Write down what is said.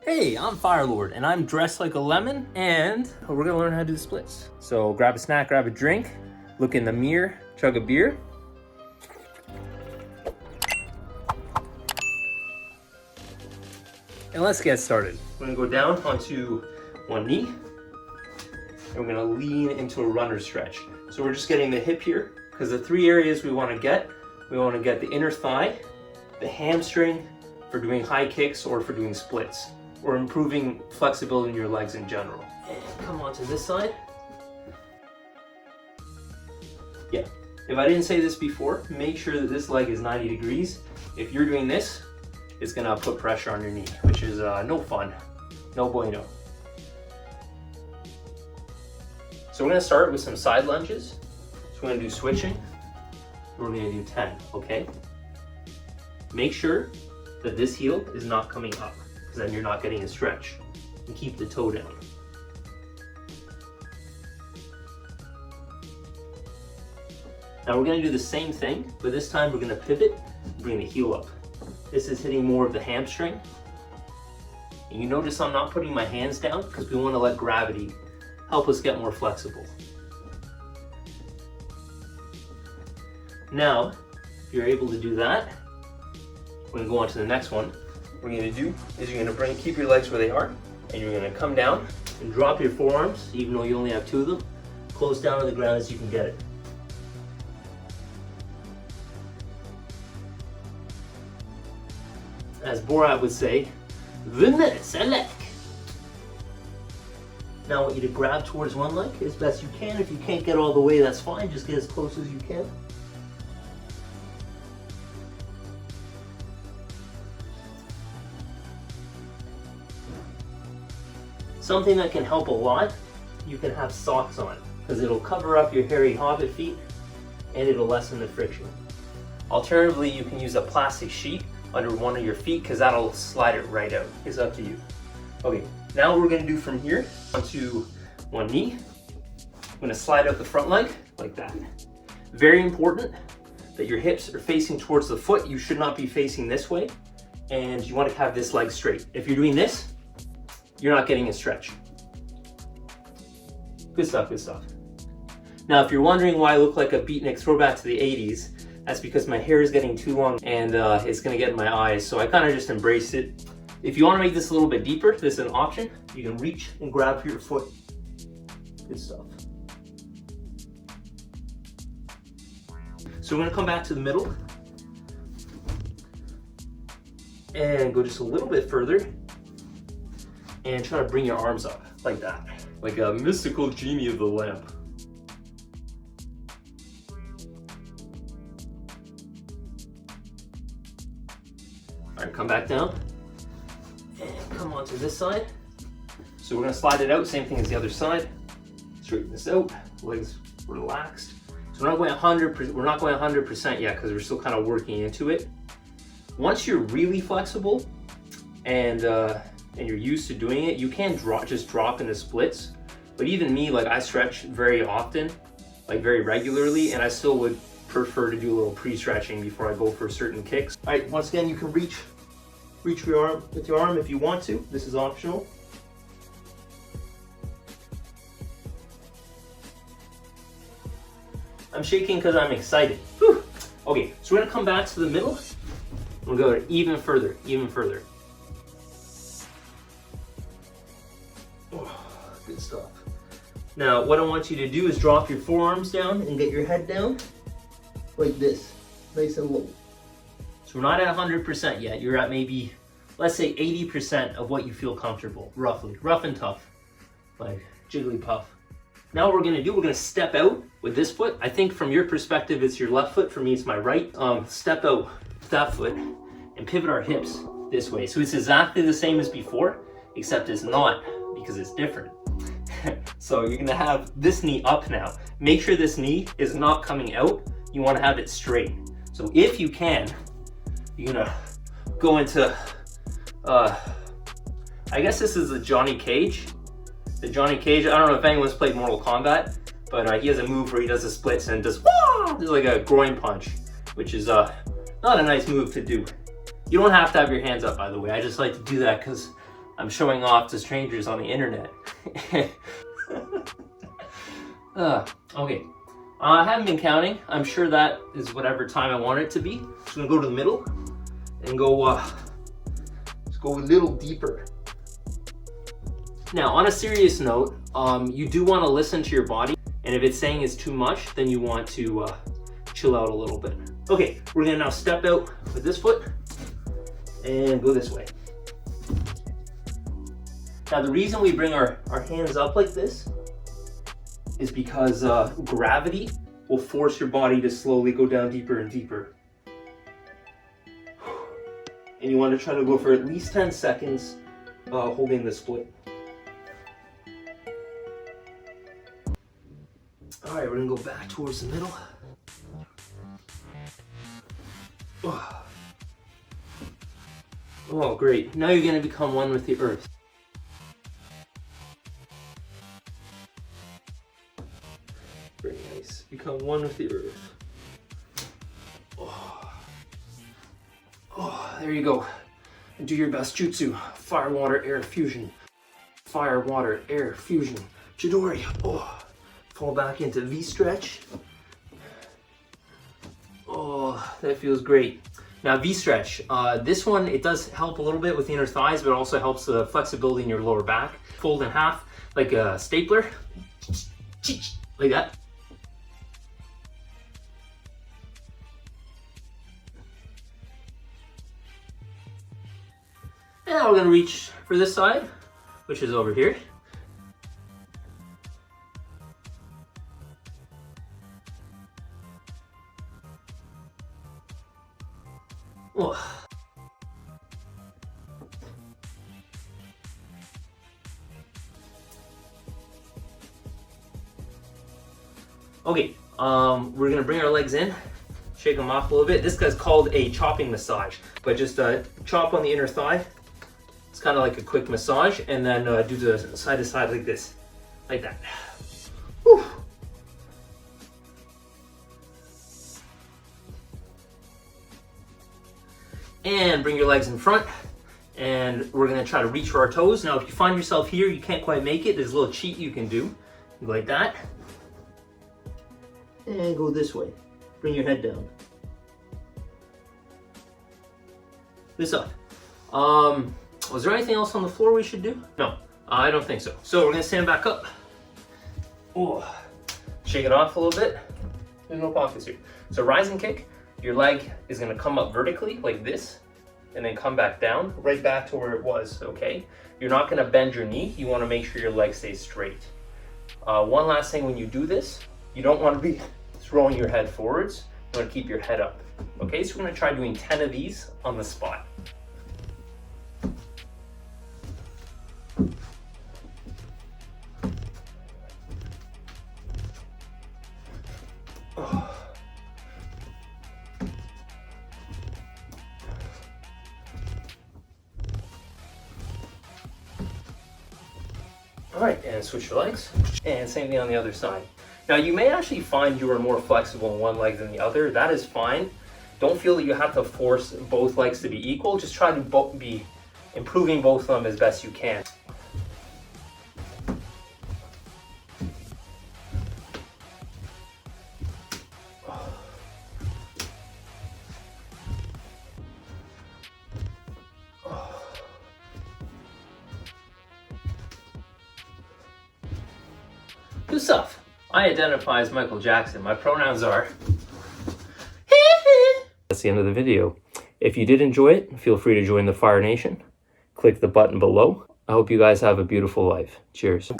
Hey, I'm Firelord, and I'm dressed like a lemon, and we're gonna learn how to do the splits. So grab a snack, grab a drink, look in the mirror, chug a beer. And let's get started. We're gonna go down onto one knee, and we're gonna lean into a runner stretch. So we're just getting the hip here, because the three areas we wanna get the inner thigh, the hamstring for doing high kicks or for doing splits, or improving flexibility in your legs in general. And come on to this side. Yeah, if I didn't say this before, make sure that this leg is 90 degrees. If you're doing this, it's gonna put pressure on your knee, which is no fun, no bueno. So we're gonna start with some side lunges. So we're gonna do switching. We're gonna do 10, okay? Make sure that this heel is not coming up, because then you're not getting a stretch. And keep the toe down. Now we're gonna do the same thing, but this time we're gonna pivot, bring the heel up. This is hitting more of the hamstring. And you notice I'm not putting my hands down because we wanna let gravity help us get more flexible. Now, if you're able to do that, we're gonna go on to the next one. What you're gonna do is you're gonna keep your legs where they are, and you're gonna come down and drop your forearms, even though you only have two of them, close down to the ground as you can get it. As Borat would say, "V'ne selek." Now I want you to grab towards one leg as best you can. If you can't get all the way, that's fine. Just get as close as you can. Something that can help a lot, you can have socks on, because it'll cover up your hairy hobbit feet and it'll lessen the friction. Alternatively, you can use a plastic sheet under one of your feet, because that'll slide it right out. It's up to you. Okay, now what we're gonna do from here onto one knee. I'm gonna slide out the front leg like that. Very important that your hips are facing towards the foot. You should not be facing this way, and you want to have this leg straight. If you're doing this, you're not getting a stretch. Good stuff, good stuff. Now, if you're wondering why I look like a beatnik throwback to the 80s, that's because my hair is getting too long and it's gonna get in my eyes, so I kind of just embraced it. If you wanna make this a little bit deeper, this is an option. You can reach and grab for your foot. Good stuff. So we're gonna come back to the middle and go just a little bit further and try to bring your arms up like that, like a mystical genie of the lamp. All right, come back down and come onto this side. So we're gonna slide it out, same thing as the other side. Straighten this out, legs relaxed. So we're not going 100% yet, because we're still kind of working into it. Once you're really flexible and you're used to doing it, you can just drop into splits. But even me, like I stretch very often, like very regularly, and I still would prefer to do a little pre-stretching before I go for certain kicks. All right, once again, you can reach your arm with your arm if you want to. This is optional. I'm shaking because I'm excited. Whew. Okay, so we're gonna come back to the middle. We'll go even further, even further. Oh, good stuff. Now, what I want you to do is drop your forearms down and get your head down like this, nice and low. So we're not at 100% yet. You're at maybe, let's say 80% of what you feel comfortable, roughly. Rough and tough, like Jigglypuff. Now what we're gonna do, we're gonna step out with this foot. I think from your perspective, it's your left foot. For me, it's my right. Step out with that foot and pivot our hips this way. So it's exactly the same as before, except it's not, because it's different. So you're gonna have this knee up now. Make sure this knee is not coming out. You wanna have it straight. So if you can, you're gonna go into, I guess this is the Johnny Cage. The Johnny Cage, I don't know if anyone's played Mortal Kombat, but he has a move where he does the splits and does, wah! There's like a groin punch, which is not a nice move to do. You don't have to have your hands up, by the way. I just like to do that because I'm showing off to strangers on the internet. Okay. I haven't been counting. I'm sure that is whatever time I want it to be. Just gonna go to the middle and go, just go a little deeper. Now, on a serious note, you do want to listen to your body, and if it's saying it's too much, then you want to chill out a little bit. Okay, we're gonna now step out with this foot and go this way. Now, the reason we bring our hands up like this is because gravity will force your body to slowly go down deeper and deeper. And you want to try to go for at least 10 seconds holding the split. All right, we're gonna go back towards the middle. Oh, great. Now you're gonna become one with the earth. Very nice. Become one with the earth. Oh, there you go. And do your best jutsu. Fire, water, air fusion. Fire, water, air fusion. Chidori. Oh, fall back into V-stretch. Oh, that feels great. Now V-stretch. This one, it does help a little bit with the inner thighs, but it also helps the flexibility in your lower back. Fold in half like a stapler. Like that. Now we're going to reach for this side, which is over here. Oh. Okay, we're going to bring our legs in, shake them off a little bit. This guy's called a chopping massage, but just chop on the inner thigh. It's kind of like a quick massage, and then do the side to side like this, like that. Whew. And bring your legs in front, and we're gonna try to reach for our toes. Now, if you find yourself here, you can't quite make it, there's a little cheat you can do. You go like that, and go this way. Bring your head down. This up. Was there anything else on the floor we should do? No, I don't think so. So we're gonna stand back up. Oh, shake it off a little bit. There's no pockets here. So rising kick, your leg is gonna come up vertically like this, and then come back down, right back to where it was, okay? You're not gonna bend your knee. You wanna make sure your leg stays straight. One last thing when you do this, you don't wanna be throwing your head forwards. You wanna keep your head up, okay? So we're gonna try doing 10 of these on the spot. All right, and switch your legs, and same thing on the other side. Now, you may actually find you are more flexible in one leg than the other. That is fine. Don't feel that you have to force both legs to be equal. Just try to be improving both of them as best you can. Good stuff. I identify as Michael Jackson. My pronouns are... That's the end of the video. If you did enjoy it, feel free to join the Fire Nation. Click the button below. I hope you guys have a beautiful life. Cheers.